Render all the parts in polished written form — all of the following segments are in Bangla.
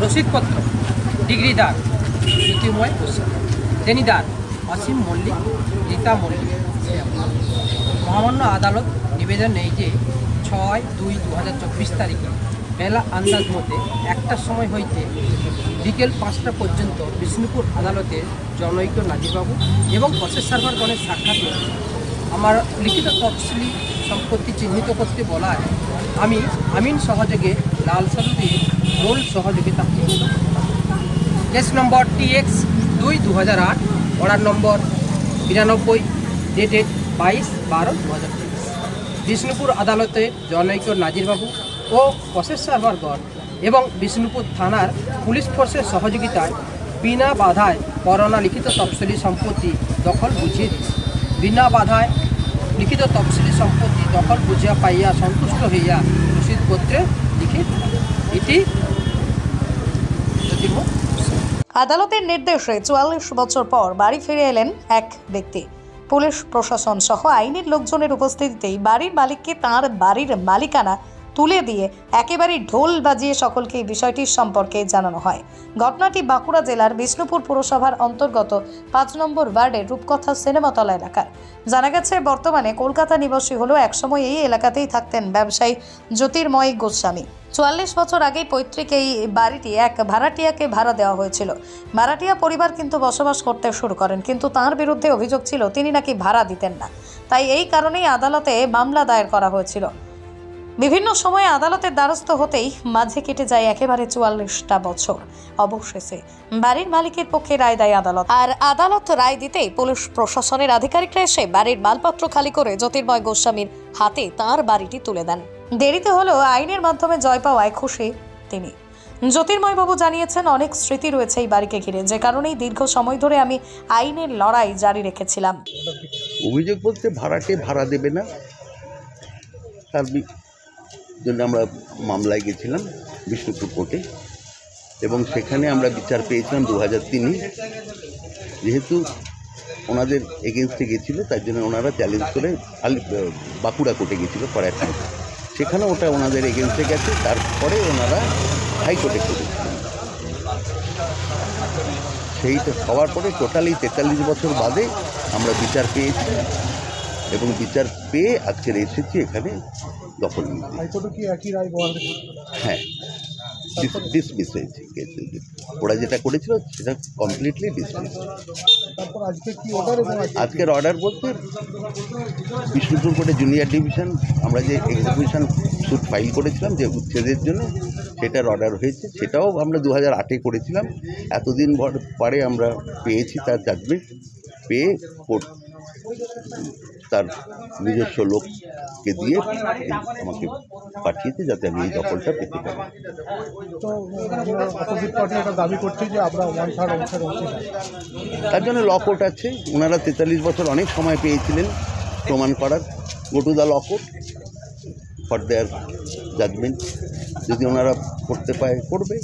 রসিদপত্র ডিগ্রিদার জ্যোতির্ময় গোস্বামী, দেনিদার অসীম মল্লিক, রীতা মল্লিক। মহামান্য আদালত নিবেদন নেই যে 6/2/2024 তারিখে বেলা আন্দাজ মতে 1টার সময় হইতে বিকেল 5টা পর্যন্ত বিষ্ণুপুর আদালতের জনৈক নাজিরবাবু এবং প্রসেস সার্ভারগণের সাক্ষাৎ আমার লিখিত তফসিলি সম্পত্তি চিহ্নিত করতে বলায় আমি আমিন সহযোগে লাল সালু দিয়ে মূল সহযোগিতা case number TX-2/2008, order number 92, dated 22/12/2023। Bishnupur আদালতের জনৈক নাজিরবাবু ও প্রসেস সার্ভারগণ এবং বিষ্ণুপুর থানার পুলিশ ফোর্সের সহযোগিতায় বিনা বাধায় করোনা লিখিত তফসিলি সম্পত্তি দখল বুঝিয়ে দিই। বিনা বাধায় লিখিত তফসিলি সম্পত্তি দখল বুঝিয়া পাইয়া সন্তুষ্ট হইয়া রসিদপত্রে লিখে এটি আদালতের নির্দেশে 44 বছর পর বাড়ি ফিরে এলেন এক ব্যক্তি। পুলিশ প্রশাসন সহ আইনের লোকজনের উপস্থিতিতেই বাড়ির মালিককে তাঁর বাড়ির মালিকানা তুলে দিয়ে একেবারে ঢোল বাজিয়ে সকলকে এই বিষয়টির সম্পর্কে জানানো হয়। ঘটনাটি বাঁকুড়া জেলার বিষ্ণুপুর পুরসভার অন্তর্গত 5 নম্বর ওয়ার্ডের রূপকথা সিনেমাতলা এলাকার। জানা গেছে বর্তমানে কলকাতা নিবাসী হলেও একসময় এই এলাকাতেই থাকতেন ব্যবসায়ী জ্যোতির্ময় গোস্বামী। 44 বছর আগে পৈতৃক এই বাড়িটি এক ভাড়াটিয়াকে ভাড়া দেওয়া হয়েছিল। ভাড়াটিয়া পরিবার কিন্তু বসবাস করতে শুরু করেন, কিন্তু তার বিরুদ্ধে অভিযোগ ছিল তিনি নাকি ভাড়া দিতেন না। তাই এই কারণেই আদালতে মামলা দায়ের করা হয়েছিল। বিভিন্ন সময়ে আদালতের দ্বারস্থ হতেই মাঝে কেটে যায় একেবারে 44টা বছর। অবশেষে বাড়ির মালিকের পক্ষে রায় দেয় আদালত। আর আদালত রায় দিতেই পুলিশ প্রশাসনের আধিকারিকরা এসে বাড়ির মালপত্র খালি করে জ্যোতির্ময় গোস্বামীর হাতে তার বাড়িটি তুলে দেন। দেরিতে হলেও আইনের মাধ্যমে জয় পাওয়ায় খুশি তিনি। জ্যোতির্ময়বাবু জানিয়েছেন, অনেক স্মৃতি রয়েছে এই বাড়িকে ঘিরে, যে কারণেই দীর্ঘ সময় ধরে আমি আইনের লড়াই জারি রেখেছিলাম। অভিযোগ বলতে ভাড়া দেবে না, তার জন্য আমরা মামলায় গেছিলাম বিষ্ণুপুর কোর্টে, এবং সেখানে আমরা বিচার পেয়েছিলাম 2003। যেহেতু ওনাদের এগেনস্টে গেছিলো, তার জন্য ওনারা চ্যালেঞ্জ করে বাঁকুড়া কোর্টে গেছিলো করার সময়, সেখানে ওটা ওনাদের এগেনস্টে গেছে। তারপরে ওনারা হাইকোর্টে করেছিলেন। সেইটা হওয়ার পরে টোটালি 43 বছর বাদে আমরা বিচার পেয়েছি, এবং বিচার পেয়ে আজকে এসেছি এখানে দখল নিতে। হ্যাঁ, ডিসমিস হয়েছে। ওরা যেটা করেছিল সেটা কমপ্লিটলি ডিসমিস। আজকের অর্ডার বলতে বিষ্ণুপুর কোর্টে জুনিয়র ডিভিশন আমরা যে এক্সিকিউশন স্যুট ফাইল করেছিলাম যে উচ্ছেদের জন্য, সেটার অর্ডার হয়েছে। সেটাও আমরা 2008-এ করেছিলাম। এতদিন পরে আমরা পেয়েছি তার জাজমেন্ট, পেয়ে কোর্ট তার নিজস্ব লোককে দিয়ে আমাকে পাঠিয়েছে যাতে আমি এই দখলটা পেতে পারি। তার জন্য ল কোর্ট আছে। ওনারা 43 বছর অনেক সময় পেয়েছিলেন প্রমাণ করার। Go to the law court for their judgement. যদি ওনারা করতে পারে করবে,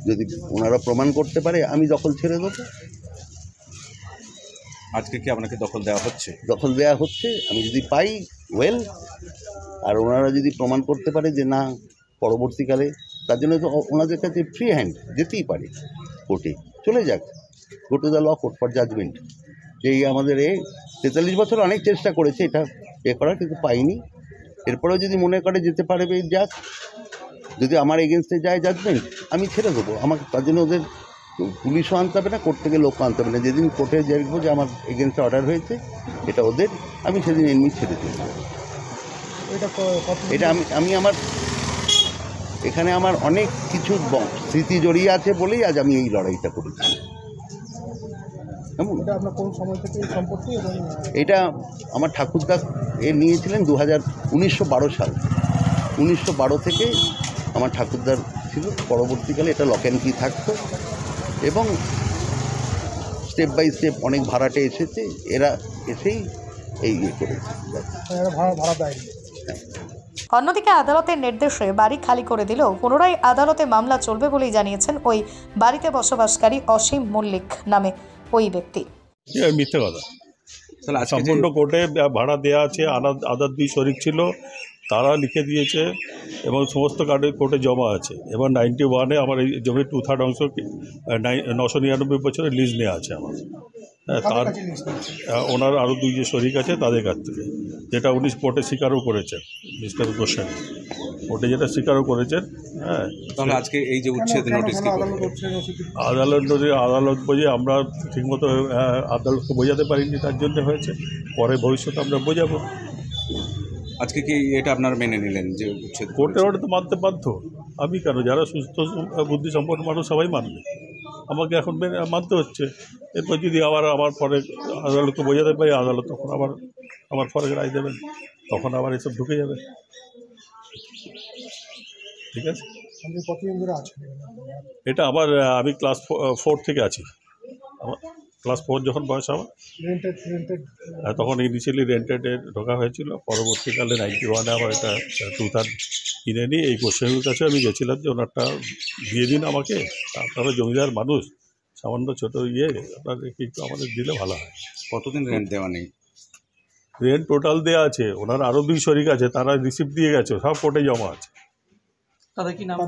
যদি ওনারা প্রমাণ করতে পারে আমি দখল ছেড়ে দেবো। আজকে কি আপনাকে দখল দেওয়া হচ্ছে? দখল দেওয়া হচ্ছে। আমি যদি পাই ওয়েল, আর ওনারা যদি প্রমাণ করতে পারে যে না পরবর্তীকালে, তার জন্য তো ওনাদের কাছে ফ্রি হ্যান্ড যেতেই পারে কোর্টে, চলে যাক go to the law court for judgement. এই আমাদের 43 বছর অনেক চেষ্টা করেছে এটা করার, কিন্তু পাইনি। এরপরেও যদি মনে করে যেতে পারবে যাক, যদি আমার এগেনস্টে যায় জাজমেন্ট আমি ছেড়ে দেবো। আমাকে তার জন্য ওদের পুলিশও আনতে হবে না, কোর্ট থেকে লোকও আনতে হবে না। যেদিন কোর্টে দেখবো যে আমার এগেনস্টে অর্ডার হয়েছে এটা ওদের, আমি সেদিন এমনি ছেড়ে দেবো। এটা আমি আমার এখানে আমার অনেক কিছু স্মৃতি জড়িয়ে আছে বলেই আজ আমি এই লড়াইটা করেছি। এটা আমার ঠাকুরদা নিয়েছিলেন 1912 সাল। 1912 থেকে আমার ঠাকুরদার ছিল। পরবর্তীকালে এটা লক অ্যান্ড কি থাকতো, এবং স্টেপ বাই স্টেপ অনেক ভাড়াটে এসেছে, এরা এসেই এই করেছে। অন্যদিকে আদালতের নির্দেশে বাড়ি খালি করে দিলেও পুনরায় আদালতে মামলা চলবে বলেই জানিয়েছেন ওই বাড়িতে বসবাসকারী অসীম মল্লিক নামে ওই ব্যক্তি। মিথ্যে কথা। সম্পূর্ণ কোর্টে ভাড়া দেওয়া আছে, আদাত দুই শরিক ছিল, তারা লিখে দিয়েছে এবং সমস্ত কার্ডে কোর্টে জমা আছে। এবার 91-এ আমার এই জমির 2/3 অংশ 999 বছরের লিজ নেওয়া আছে আমার। হ্যাঁ, তার ওনার আরও 2 যে শরিক আছে তাদের কাছ থেকে, যেটা উনি কোর্টে স্বীকারও করেছেন, মিস্টার গোস্বামী কোর্টে যেটা স্বীকারও করেছেন। হ্যাঁ, তাহলে আজকে এই যে উচ্ছেদ নোটিশ কি করবে? আদালত বোঝে, আমরা ঠিকমতো আদালতকে বোঝাতে পারিনি, তার জন্য হয়েছে। পরে ভবিষ্যতে আমরা বোঝাবো। আজকে কি এটা আপনারা মেনে নিলেন যে উচ্ছেদ? কোর্টের অর্ডার তো মানতে বাধ্য। আমি কেন, যারা সুস্থ বুদ্ধিসম্পন্ন মানুষ সবাই মানবে, আমাকে এখন মানতে হচ্ছে। এরপর যদি আমার পরে আদালতকে বোঝাতে পারি, আদালত তখন আমার পরে রায় দেবেন, তখন আবার এসব ঢুকে যাবে। ঠিক আছে, এটা আমি ক্লাস 4 থেকে আছি। আমার ক্লাস 4 যখন বয়স আমার, তখন ইনিশিয়ালি রেন্টেডে ঢোকা হয়েছিল। পরবর্তীকালে 91-এ আমার এটা 2/3 কিনে নিই। এই গোস্বামীর কাছে আমি গেছিলাম যে ওনারটা দিয়ে দিন আমাকে, আপনারা জমিদার মানুষ, সামান্য ছোটো আপনাদের একটু আমাদের দিলে ভালো হয়। কতদিন রেন্ট দেওয়া নেই? রেন্ট টোটাল দেওয়া আছে, ওনার আরও 2 শরিক আছে, তারা রিসিপ্ট দিয়ে গেছে, সব কোর্টে জমা আছে। তাদের কি নাম?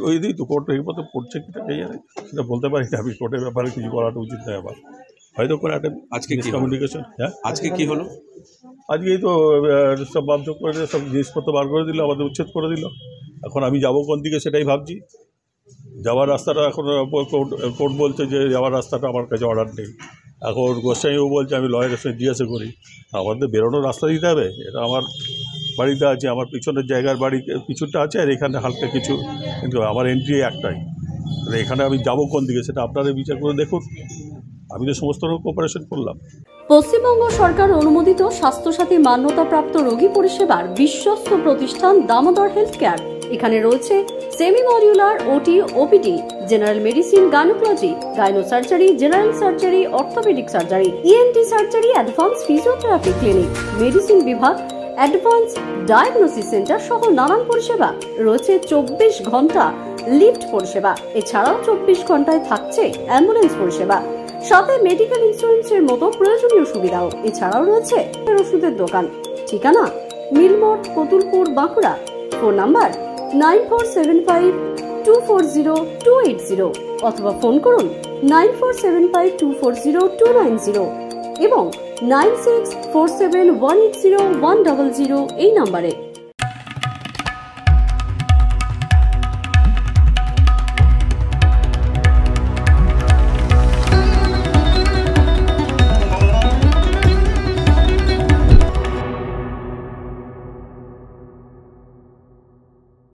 ওই দিই তো কোর্ট এই মতো পড়ছে কিনা এই জানে, সেটা বলতে পারি না। আমি কোর্টের ব্যাপারে কিছু বলাটা উচিত নয় আমার, হয়তো করে একটা আজকে মিসকমিউনিকেশন। হ্যাঁ, আজকে কি হলো? আজকেই তো সব বাধ্যক করে দিল, সব জিনিসপত্র বার করে দিল, আমাদের উচ্ছেদ করে দিল। এখন আমি যাবো কোন দিকে সেটাই ভাবছি। যাওয়ার রাস্তাটা এখন কোর্ট বলছে যে যাওয়ার রাস্তাটা আমার কাছে অর্ডার নেই। এখন গোস্বামীও বলছে, আমি লয়ারের সঙ্গে জিজ্ঞাসা করি, আমাদের বেরোনোর রাস্তা দিতে হবে। এটা আমার বাড়িতে আছে, আমার পিছনের জায়গার বাড়ি কিছুটা আছে, আর এখানে হালকা কিছু, কিন্তু আমার এন্ট্রি একটাই। এখানে আমি যাবো কোন দিকে সেটা আপনারা বিচার করে দেখুন। আমি তো সমস্ত রকম কোঅপারেশন করলাম। পশ্চিমবঙ্গ সরকার অনুমোদিত স্বাস্থ্যসাথী মান্যতাপ্রাপ্ত রোগী পরিষেবার বিশ্বস্ত প্রতিষ্ঠান দামোদর হেলথ কেয়ার। এখানে রয়েছে semi modular OT, OPD, general medicine, gynaecology, gynae surgery, general surgery, orthopaedic surgery, ENT surgery, advance physiotherapy clinic, medicine বিভাগ, অ্যাডভান্স ডায়াগনোসিস সেন্টার সহ নানান পরিষেবা রয়েছে। 24 ঘন্টা লিফট পরিষেবা, এছাড়াও 24 ঘন্টায় থাকছে অ্যাম্বুলেন্স পরিষেবা, সাথে মেডিকেল ইন্স্যুরেন্সের মতো প্রয়োজনীয় সুবিধাও। এছাড়াও রয়েছে ওষুধের দোকান। ঠিকানা মিলমোড়, কতুলপুর, বাঁকুড়া। ফোন নাম্বার 9475240280 অথবা ফোন করুন 9475240290 এবং 9647180100 এই নাম্বারে।